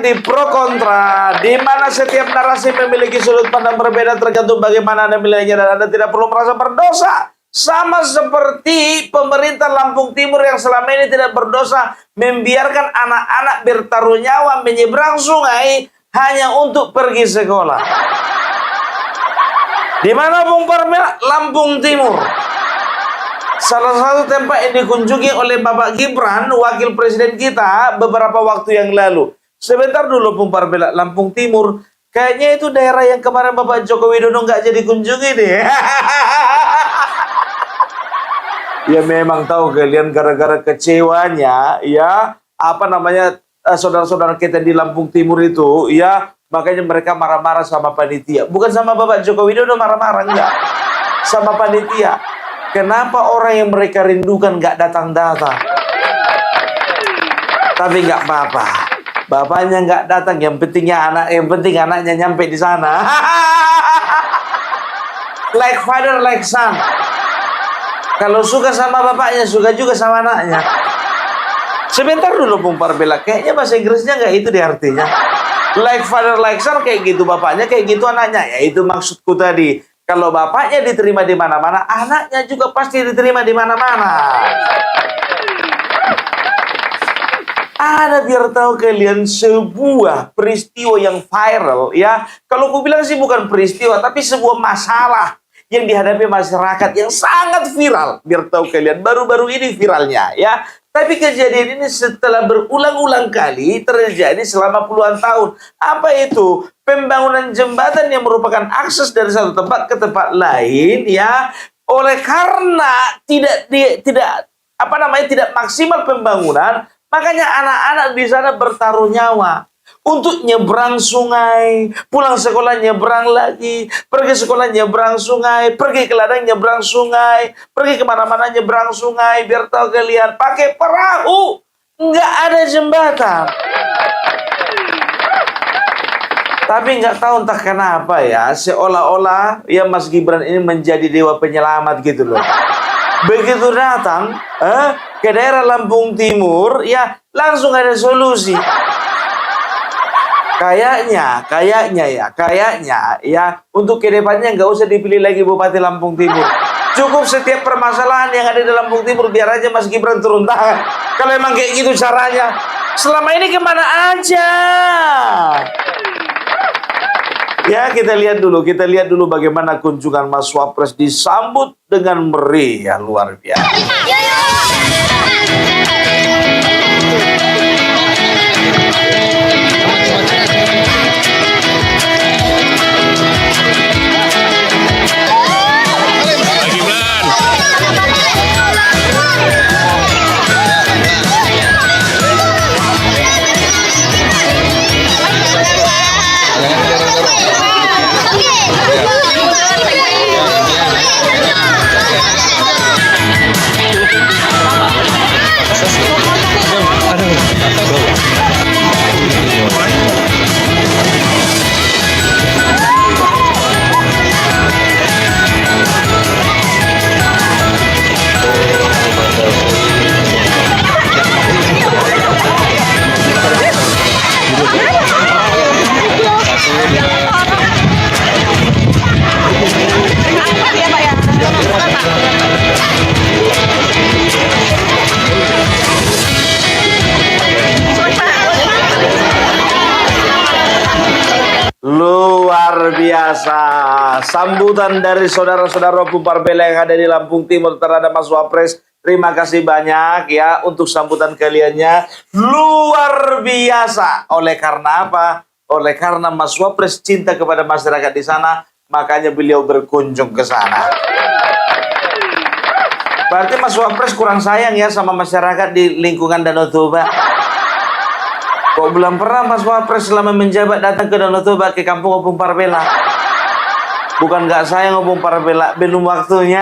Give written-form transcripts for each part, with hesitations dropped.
narasi pro kontra, di mana setiap narasi memiliki sudut pandang berbeda tergantung bagaimana Anda menilainya, dan Anda tidak perlu merasa berdosa. Sama seperti pemerintah Lampung Timur yang selama ini tidak berdosa membiarkan anak-anak bertaruh nyawa menyeberang sungai hanya untuk pergi sekolah. Di mana Bung Parmela? Lampung Timur. Salah satu tempat yang dikunjungi oleh Bapak Gibran, wakil presiden kita, beberapa waktu yang lalu. Sebentar dulu Bung Parmela, Lampung Timur. Kayaknya itu daerah yang kemarin Bapak Joko Widodo nggak jadi kunjungi deh. Ya memang tahu kalian gara-gara kecewanya, ya saudara-saudara kita di Lampung Timur itu, ya makanya mereka marah-marah sama panitia. Bukan sama Bapak Joko Widodo marah-marah, enggak. Sama panitia. Kenapa orang yang mereka rindukan nggak datang-datang? Tapi nggak apa-apa. Bapaknya nggak datang, yang penting anaknya nyampe di sana. Like father, like son. Kalau suka sama bapaknya, suka juga sama anaknya. Sebentar dulu Bung Parmela, kayaknya bahasa Inggrisnya nggak itu deh artinya. Like father, like son, kayak gitu bapaknya, kayak gitu anaknya. Ya itu maksudku tadi. Kalau bapaknya diterima di mana-mana, anaknya juga pasti diterima di mana-mana. Ada biar tahu kalian sebuah peristiwa yang viral, ya. Kalau aku bilang sih bukan peristiwa, tapi sebuah masalah yang dihadapi masyarakat yang sangat viral. Biar tahu kalian, baru-baru ini viralnya, ya. Tapi kejadian ini setelah berulang-ulang kali terjadi selama puluhan tahun. Apa itu? Pembangunan jembatan yang merupakan akses dari satu tempat ke tempat lain, ya. Oleh karena tidak maksimal pembangunan, makanya anak-anak di sana bertaruh nyawa untuk nyebrang sungai, pulang sekolah nyebrang lagi, pergi sekolah nyebrang sungai, pergi ke ladang nyebrang sungai, pergi kemana-mana nyebrang sungai. Biar tahu kalian, pakai perahu, nggak ada jembatan. Tapi nggak tahu entah kenapa ya, seolah-olah ya Mas Gibran ini menjadi dewa penyelamat gitu loh. Begitu datang ke daerah Lampung Timur, ya langsung ada solusi. Kayaknya ya untuk kedepannya nggak usah dipilih lagi Bupati Lampung Timur. Cukup setiap permasalahan yang ada di Lampung Timur biar aja Mas Gibran turun tangan. Kalau emang kayak gitu caranya, selama ini kemana aja? Ya kita lihat dulu bagaimana kunjungan Mas Wapres disambut dengan meriah luar biasa. Luar biasa sambutan dari saudara-saudara Bung Parmela yang ada di Lampung Timur terhadap Mas Wapres. Terima kasih banyak ya untuk sambutan kaliannya. Luar biasa. Oleh karena apa? Oleh karena Mas Wapres cinta kepada masyarakat di sana, makanya beliau berkunjung ke sana. Berarti Mas Wapres kurang sayang ya sama masyarakat di lingkungan Danau Toba. Kok belum pernah Mas Wapres selama menjabat datang ke Danau Toba, ke kampung Bung Parmela? Bukan nggak sayang Bung Parmela, belum waktunya.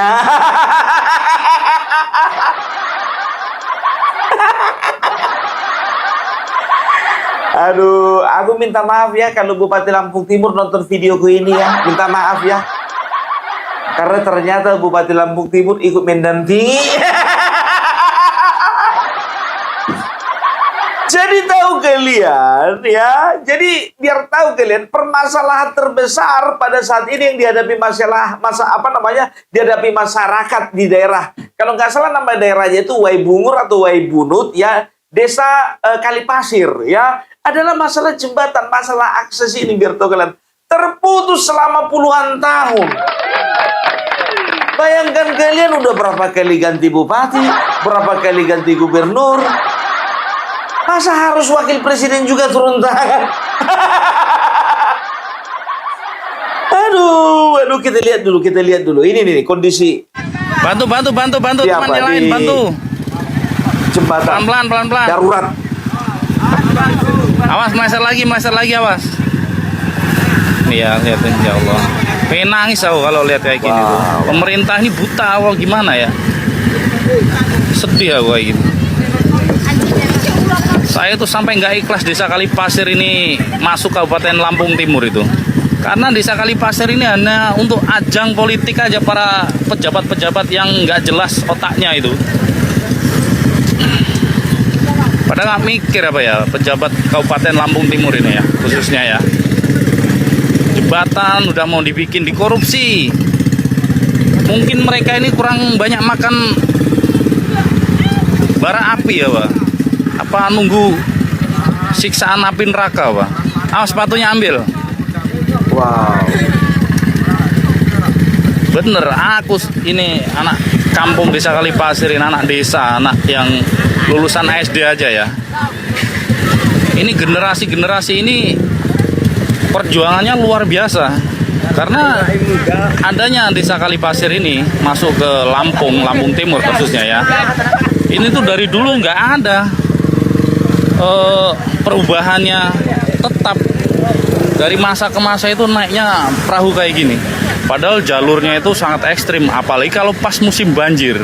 Aduh, aku minta maaf ya kalau Bupati Lampung Timur nonton videoku ini ya. Minta maaf ya. Karena ternyata Bupati Lampung Timur ikut mendampingi. Jadi Jadi tahu kalian ya, jadi biar tahu kalian permasalahan terbesar pada saat ini yang dihadapi dihadapi masyarakat di daerah. Kalau nggak salah nama daerahnya itu Waibungur atau Waibunut ya, desa Kalipasir ya, adalah masalah jembatan, masalah akses ini biar tahu kalian terputus selama puluhan tahun. Bayangkan kalian udah berapa kali ganti bupati, berapa kali ganti gubernur. Masa harus wakil presiden juga turun tangan? Aduh, kita lihat dulu. Ini nih kondisi. Bantu temannya lain, bantu. Jembatan. Pelan. Darurat. Awas, meleset lagi, awas. Iya, lihatin ya Allah. Pengen nangis aku kalau lihat kayak gini tuh. Pemerintah ini buta awal gimana ya? Sedih aku kayak gini. Saya tuh sampai nggak ikhlas desa Kalipasir ini masuk Kabupaten Lampung Timur itu. Karena desa Kalipasir ini hanya untuk ajang politik aja para pejabat-pejabat yang nggak jelas otaknya itu. Padahal nggak mikir apa ya pejabat Kabupaten Lampung Timur ini ya, khususnya ya. Jembatan udah mau dibikin dikorupsi. Mungkin mereka ini kurang banyak makan bara api ya, Pak. Apa nunggu siksaan api neraka, Pak? Awas sepatunya ambil. Wow. Bener, aku ini anak kampung desa Kalipasir, ini anak desa, anak yang lulusan SD aja ya. Ini generasi ini perjuangannya luar biasa. Karena adanya desa Kalipasir ini masuk ke Lampung Timur khususnya ya. Ini tuh dari dulu nggak ada perubahannya, tetap dari masa ke masa itu naiknya perahu kayak gini. Padahal jalurnya itu sangat ekstrim, apalagi kalau pas musim banjir.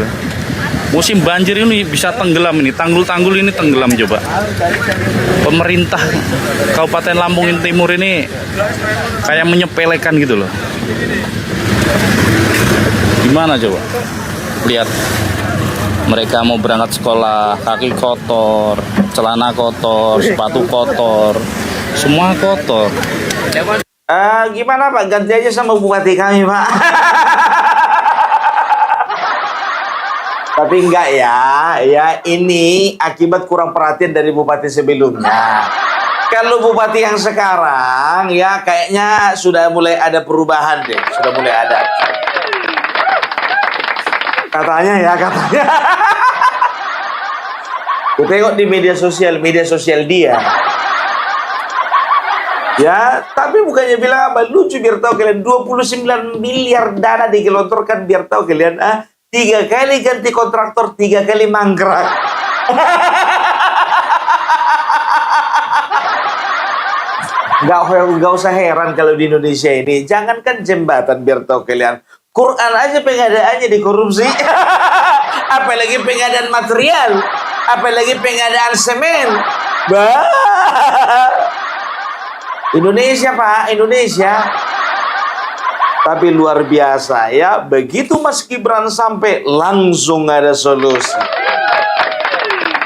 Musim banjir ini bisa tenggelam ini, tanggul-tanggul ini tenggelam coba. Pemerintah Kabupaten Lampung Timur ini kayak menyepelekan gitu loh. Gimana coba? Lihat. Mereka mau berangkat sekolah, kaki kotor, celana kotor, sepatu kotor, semua kotor. Gimana Pak? Ganti aja sama bupati kami, Pak. Tapi enggak ya ini akibat kurang perhatian dari bupati sebelumnya. Kalau bupati yang sekarang ya kayaknya sudah mulai ada perubahan deh, sudah mulai ada. Katanya. Aku tengok di media sosial dia. Ya, tapi bukannya bilang apa lucu biar tahu kalian 29 miliar dana digelontorkan biar tahu kalian 3 kali ganti kontraktor, 3 kali mangkrak. Gak usah heran kalau di Indonesia ini jangankan jembatan biar tahu kalian, Quran aja pengadaannya dikorupsi. Apalagi pengadaan material, apalagi pengadaan semen. Indonesia Pak, Indonesia. Tapi luar biasa ya, begitu Mas Gibran sampai langsung ada solusi.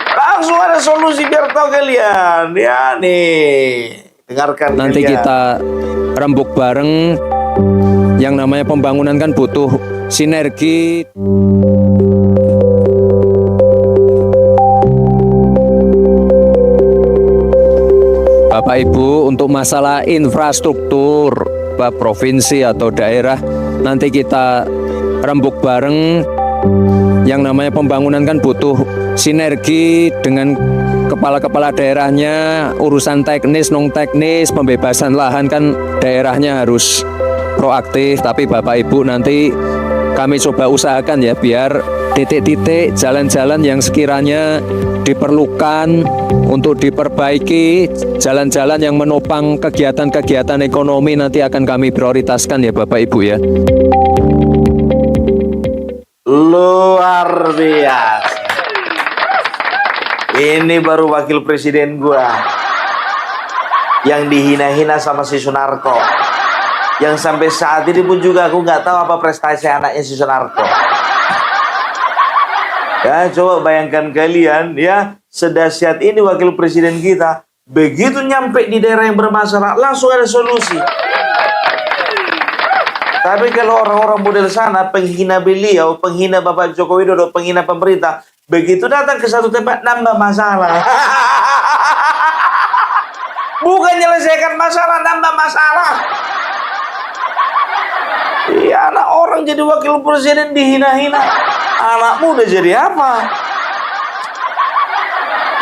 Langsung ada solusi biar tahu kalian. Ya nih, dengarkan nanti kalian. Kita rembuk bareng. Yang namanya pembangunan kan butuh sinergi. Bapak Ibu, untuk masalah infrastruktur provinsi atau daerah nanti kita rembuk bareng. Yang namanya pembangunan kan butuh sinergi dengan kepala-kepala daerahnya, urusan teknis, non teknis, pembebasan lahan kan daerahnya harus proaktif. Tapi Bapak Ibu nanti kami coba usahakan ya biar titik-titik jalan-jalan yang sekiranya diperlukan untuk diperbaiki, jalan-jalan yang menopang kegiatan-kegiatan ekonomi nanti akan kami prioritaskan ya Bapak Ibu ya. Luar biasa. Ini baru wakil presiden gua yang dihina-hina sama si Sunarko, yang sampai saat ini pun juga aku nggak tahu apa prestasi anaknya si Sunarko. Ya, coba bayangkan kalian ya, sedahsyat ini wakil presiden kita, begitu nyampe di daerah yang bermasalah langsung ada solusi. Tapi kalau orang-orang model sana penghina beliau, penghina Bapak Joko Widodo, penghina pemerintah, begitu datang ke satu tempat nambah masalah. Bukan menyelesaikan masalah, nambah masalah. Iya, anak orang jadi wakil presiden dihina-hina. Anakmu udah jadi apa?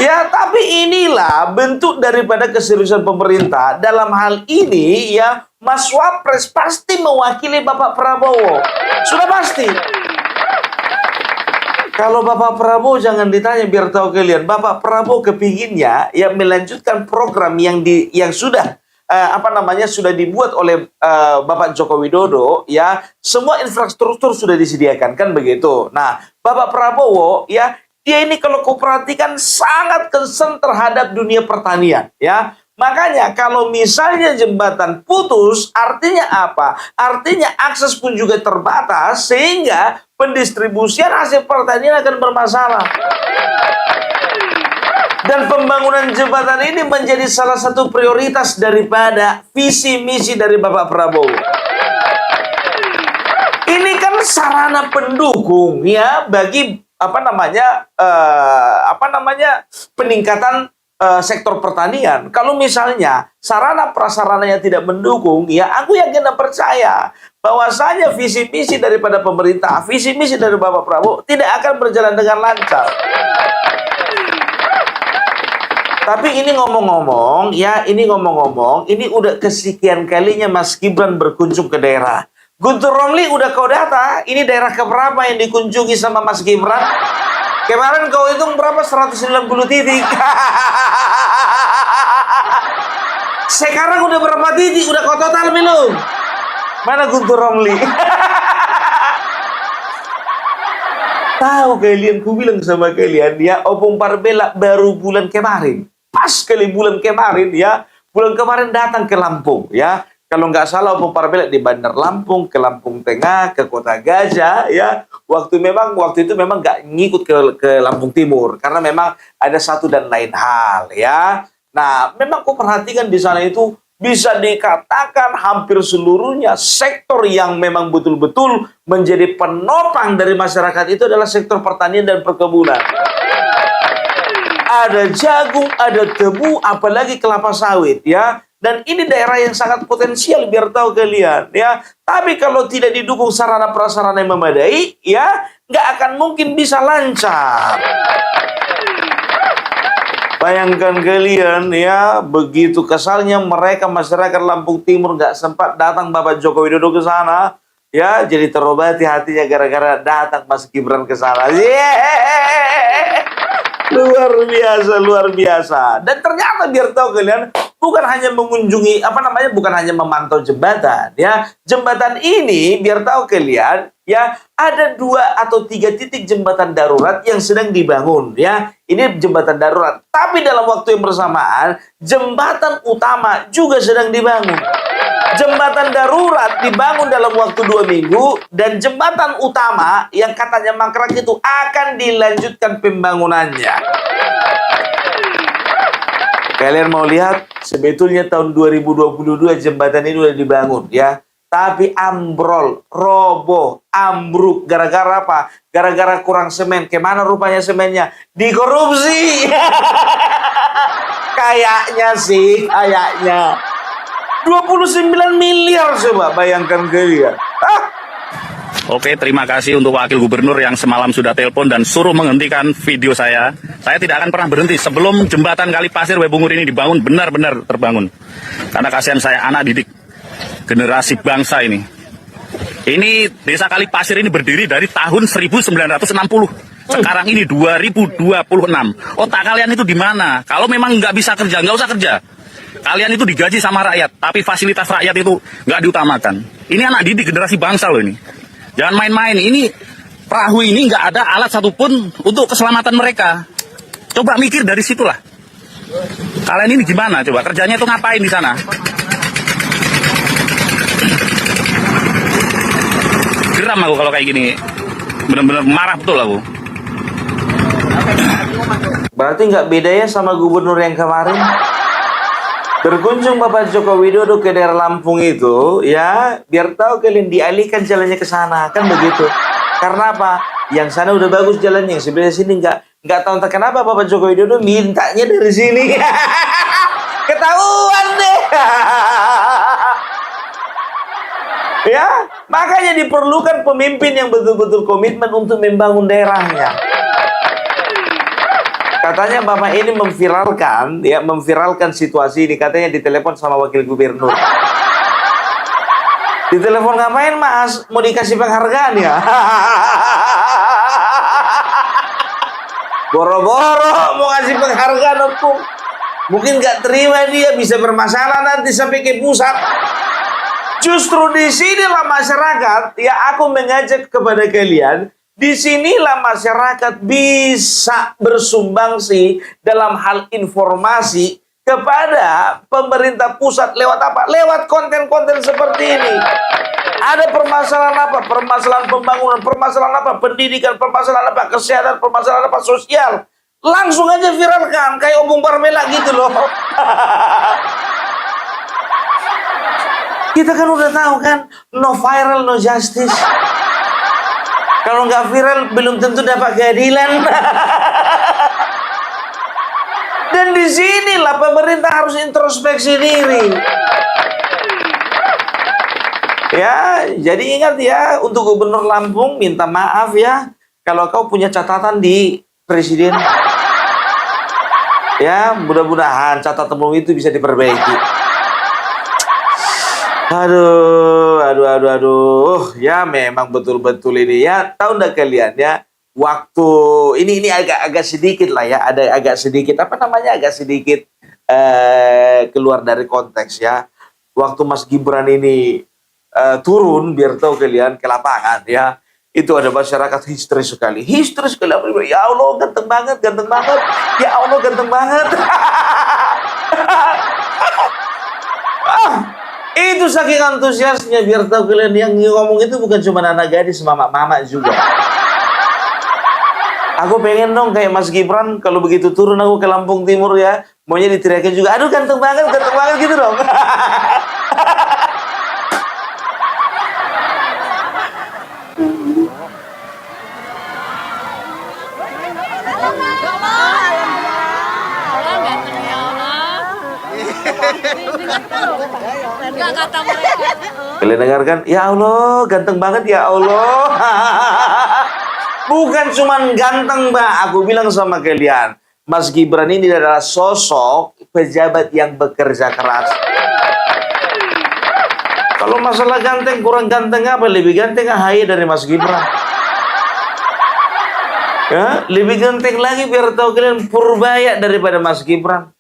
Ya, tapi inilah bentuk daripada keseriusan pemerintah. Dalam hal ini, ya, Mas Wapres pasti mewakili Bapak Prabowo. Sudah pasti. Kalau Bapak Prabowo jangan ditanya, biar tahu kalian. Bapak Prabowo kepinginnya ya melanjutkan program yang sudah sudah dibuat oleh Bapak Joko Widodo, ya, semua infrastruktur sudah disediakan, kan begitu. Nah, Bapak Prabowo ya, dia ini kalau kau perhatikan sangat concern terhadap dunia pertanian, ya. Makanya kalau misalnya jembatan putus, artinya apa? Artinya akses pun juga terbatas, sehingga pendistribusian hasil pertanian akan bermasalah. Dan pembangunan jembatan ini menjadi salah satu prioritas daripada visi misi dari Bapak Prabowo. Ini kan sarana pendukung ya bagi peningkatan sektor pertanian. Kalau misalnya sarana prasarananya tidak mendukung, ya aku yakin dan percaya bahwasanya visi misi daripada pemerintah, visi misi dari Bapak Prabowo tidak akan berjalan dengan lancar. Tapi ini ngomong-ngomong, ini udah kesekian kalinya Mas Gibran berkunjung ke daerah. Guntur Romli udah kau data, ini daerah keberapa yang dikunjungi sama Mas Gibran? Kemarin kau hitung berapa? 190 titik. Sekarang udah berapa titik? Udah kau total belum? Mana Guntur Romli? Tahu kalian, ku bilang sama kalian ya, Opung Parbela baru bulan kemarin. Pas kali bulan kemarin ya, bulan kemarin datang ke Lampung ya. Kalau nggak salah Opung Parbela di Bandar Lampung, ke Lampung Tengah, ke Kota Gajah ya. Waktu itu memang nggak ngikut ke Lampung Timur karena memang ada satu dan lain hal ya. Nah, memang aku perhatikan di sana itu bisa dikatakan hampir seluruhnya sektor yang memang betul-betul menjadi penopang dari masyarakat itu adalah sektor pertanian dan perkebunan. Ada jagung, ada tebu, apalagi kelapa sawit ya. Dan ini daerah yang sangat potensial, biar tahu kalian ya. Tapi kalau tidak didukung sarana prasarana yang memadai, ya nggak akan mungkin bisa lancar. Bayangkan kalian ya, begitu kesalnya mereka masyarakat Lampung Timur nggak sempat datang Bapak Joko Widodo ke sana, ya jadi terobati hatinya gara-gara datang Mas Gibran ke sana. Luar biasa. Dan ternyata biar tahu kalian, bukan hanya mengunjungi bukan hanya memantau jembatan ya. Jembatan ini biar tahu kalian ya, ada 2 atau 3 titik jembatan darurat yang sedang dibangun ya. Ini jembatan darurat, tapi dalam waktu yang bersamaan jembatan utama juga sedang dibangun. Jembatan darurat dibangun dalam waktu 2 minggu, dan jembatan utama yang katanya mangkrak itu akan dilanjutkan pembangunannya. Kalian mau lihat, sebetulnya tahun 2022 jembatan ini udah dibangun ya. Tapi ambrol, roboh, ambruk. Gara-gara apa? Gara-gara kurang semen. Kemana rupanya semennya? Dikorupsi. Kayaknya sih, kayaknya. 29 miliar coba, bayangkan kalian. Oke, terima kasih untuk Wakil Gubernur yang semalam sudah telepon dan suruh menghentikan video saya. Saya tidak akan pernah berhenti sebelum jembatan Kalipasir Webungur ini dibangun, benar-benar terbangun. Karena kasihan saya, anak didik generasi bangsa ini. Ini desa Kalipasir ini berdiri dari tahun 1960. Sekarang ini 2026. Otak kalian itu di mana? Kalau memang nggak bisa kerja, nggak usah kerja. Kalian itu digaji sama rakyat, tapi fasilitas rakyat itu nggak diutamakan. Ini anak didik generasi bangsa loh ini. Jangan main-main. Ini perahu ini nggak ada alat satupun untuk keselamatan mereka. Coba mikir dari situlah. Kalian ini gimana? Coba kerjanya itu ngapain di sana? Geram aku kalau kayak gini. Bener-bener marah betul aku. Berarti nggak beda ya sama gubernur yang kemarin. Berkunjung Bapak Joko Widodo ke daerah Lampung itu, ya, biar tahu kalian dialihkan jalannya ke sana, kan begitu. Karena apa? Yang sana udah bagus jalannya, yang sebelah sini nggak tahu entah kenapa Bapak Joko Widodo mintanya dari sini. Ketahuan deh. Ya, makanya diperlukan pemimpin yang betul-betul komitmen untuk membangun daerahnya. Katanya Bapak ini memviralkan situasi ini, katanya ditelepon sama wakil gubernur. Ditelepon ngapain Mas? Mau dikasih penghargaan ya? Boro-boro mau kasih penghargaan opung. Mungkin nggak terima dia, bisa bermasalah nanti sampai ke pusat. Justru di sinilah masyarakat, ya aku mengajak kepada kalian, di sinilah masyarakat bisa bersumbangsi dalam hal informasi kepada pemerintah pusat lewat apa? Lewat konten-konten seperti ini. Ada permasalahan apa? Permasalahan pembangunan, permasalahan apa? Pendidikan, permasalahan apa? Kesehatan, permasalahan apa? Sosial. Langsung aja viralkan, kayak Opung Parmela gitu loh. Kita kan udah tahu kan, no viral, no justice. Kalau nggak viral, belum tentu dapat keadilan. Dan di sinilah pemerintah harus introspeksi diri. Ya, jadi ingat ya, untuk Gubernur Lampung, minta maaf ya, kalau kau punya catatan di Presiden. Ya, mudah-mudahan catatanmu itu bisa diperbaiki. Aduh. Ya memang betul-betul ini ya. Tahu enggak kalian ya? Waktu ini agak sedikit lah ya. Ada agak sedikit agak sedikit keluar dari konteks ya. Waktu Mas Gibran ini turun, biar tahu kalian, ke lapangan ya. Itu ada masyarakat histeris sekali. Ya Allah, ganteng banget. Ya Allah, ganteng banget. Itu saking antusiasnya, biar tahu kalian, yang ngomong itu bukan cuma anak gadis, mama juga. Aku pengen dong kayak Mas Gibran, kalau begitu turun aku ke Lampung Timur ya, maunya diteriakin juga, aduh ganteng banget gitu dong. Kalian dengarkan? Ya Allah, ganteng banget ya Allah. Bukan cuman ganteng, Mbak. Aku bilang sama kalian, Mas Gibran ini adalah sosok pejabat yang bekerja keras. Kalau masalah ganteng, kurang ganteng apa? Lebih ganteng AHY dari Mas Gibran. Ya, lebih ganteng lagi biar tahu kalian Purbaya daripada Mas Gibran.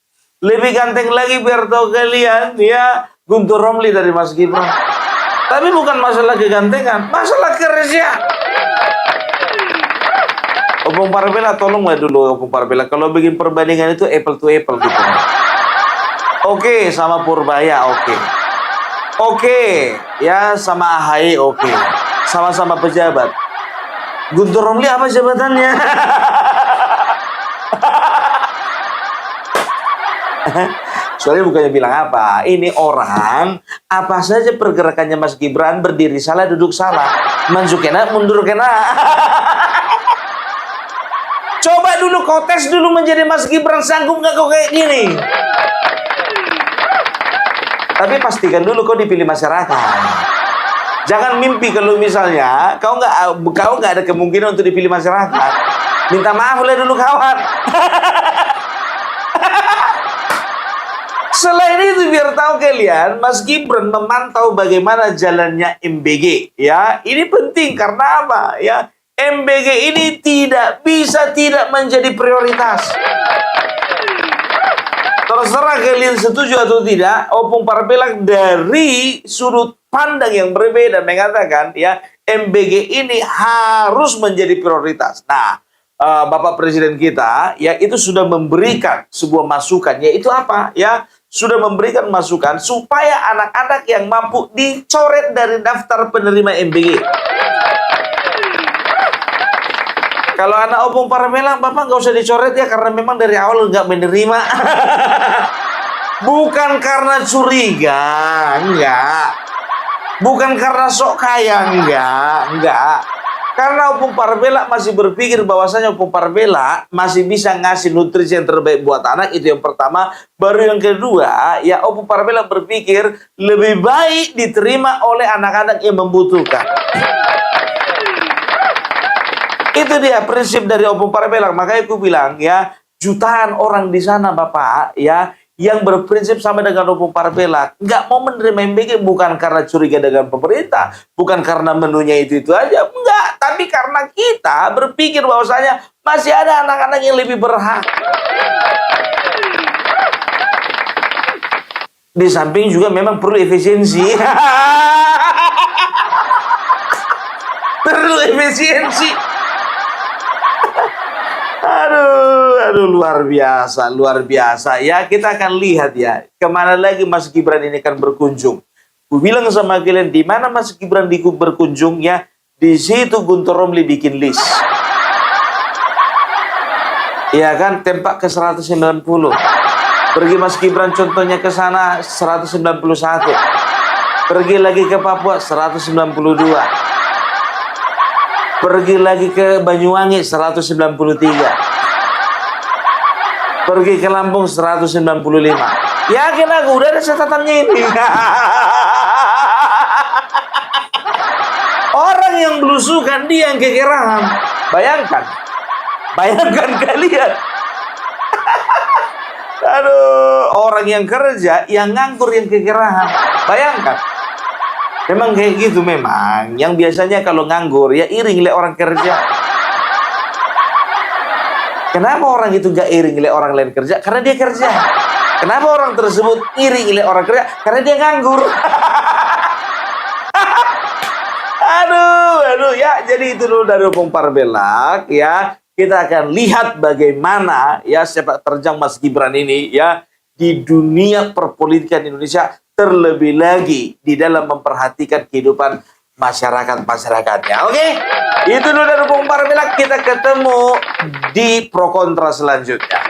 Lebih ganteng lagi biar tahu kalian ya Guntur Romli dari Mas Gibran. Tapi bukan masalah kegantengan, masalah kerja. Opung Parmela, tolonglah dulu Opung Parmela, kalau bikin perbandingan itu apple to apple gitu. Oke, sama Purbaya oke. Ya sama AHY oke. Sama-sama pejabat. Guntur Romli apa jabatannya? Soalnya bukannya bilang apa, ini orang apa saja pergerakannya Mas Gibran, berdiri salah, duduk salah, maju kena, mundur kena. Coba dulu kau tes dulu menjadi Mas Gibran, sanggup nggak kau kayak gini? Tapi pastikan dulu kau dipilih masyarakat. Jangan mimpi kalau misalnya kau nggak ada kemungkinan untuk dipilih masyarakat. Minta maaf lah dulu kawan. Selain itu biar tahu kalian, Mas Gibran memantau bagaimana jalannya MBG. Ya, ini penting karena apa? Ya, MBG ini tidak bisa tidak menjadi prioritas. Terserah kalian setuju atau tidak, Opung Parmela dari sudut pandang yang berbeda mengatakan ya MBG ini harus menjadi prioritas. Nah, Bapak Presiden kita ya itu sudah memberikan sebuah masukan, yaitu apa? Ya, sudah memberikan masukan supaya anak-anak yang mampu dicoret dari daftar penerima MBG. Kalau anak Opung Parmelang, Bapak nggak usah dicoret ya, karena memang dari awal nggak menerima. Bukan karena curiga, enggak. Bukan karena sok kaya, enggak. Karena Opung Parmelang masih berpikir bahwasanya Opung Parmelang masih bisa ngasih nutrisi yang terbaik buat anak, itu yang pertama. Baru yang kedua, ya Opung Parmelang berpikir lebih baik diterima oleh anak-anak yang membutuhkan. Itu dia prinsip dari Opung Parmelang. Makanya aku bilang ya, jutaan orang di sana Bapak ya, yang berprinsip sama dengan Opung Parmelang, nggak mau menerima MBG bukan karena curiga dengan pemerintah, bukan karena menunya itu aja, enggak, tapi karena kita berpikir bahwasanya masih ada anak-anak yang lebih berhak. Di samping juga memang perlu efisiensi. Perlu efisiensi. Aduh, luar biasa. Ya, kita akan lihat ya, kemana lagi Mas Gibran ini akan berkunjung. Ku bilang sama kalian, di mana Mas Gibran berkunjung ya, di situ Guntur Romli bikin list. Iya kan, tempat ke 190. Pergi Mas Gibran contohnya ke sana 191. Pergi lagi ke Papua 192. Pergi lagi ke Banyuwangi 193. Pergi ke Lampung 195. Yakin aku udah ada catatannya ini. Orang yang belusukan dia yang kekerahan. Bayangkan kalian. Aduh, orang yang kerja yang nganggur yang kekerahan. Bayangkan. Memang kayak gitu memang. Yang biasanya kalau nganggur ya iring oleh orang kerja. Kenapa orang itu gak iring oleh orang lain kerja? Karena dia kerja. Kenapa orang tersebut iri oleh orang kerja? Karena dia nganggur. Aduh ya. Jadi itu dulu dari Opung Parmelang ya. Kita akan lihat bagaimana ya sepak terjang Mas Gibran ini ya di dunia perpolitikan Indonesia, terlebih lagi di dalam memperhatikan kehidupan masyarakatnya. Oke? Itu dulu dari Opung Parmelang. Kita ketemu di pro kontra selanjutnya.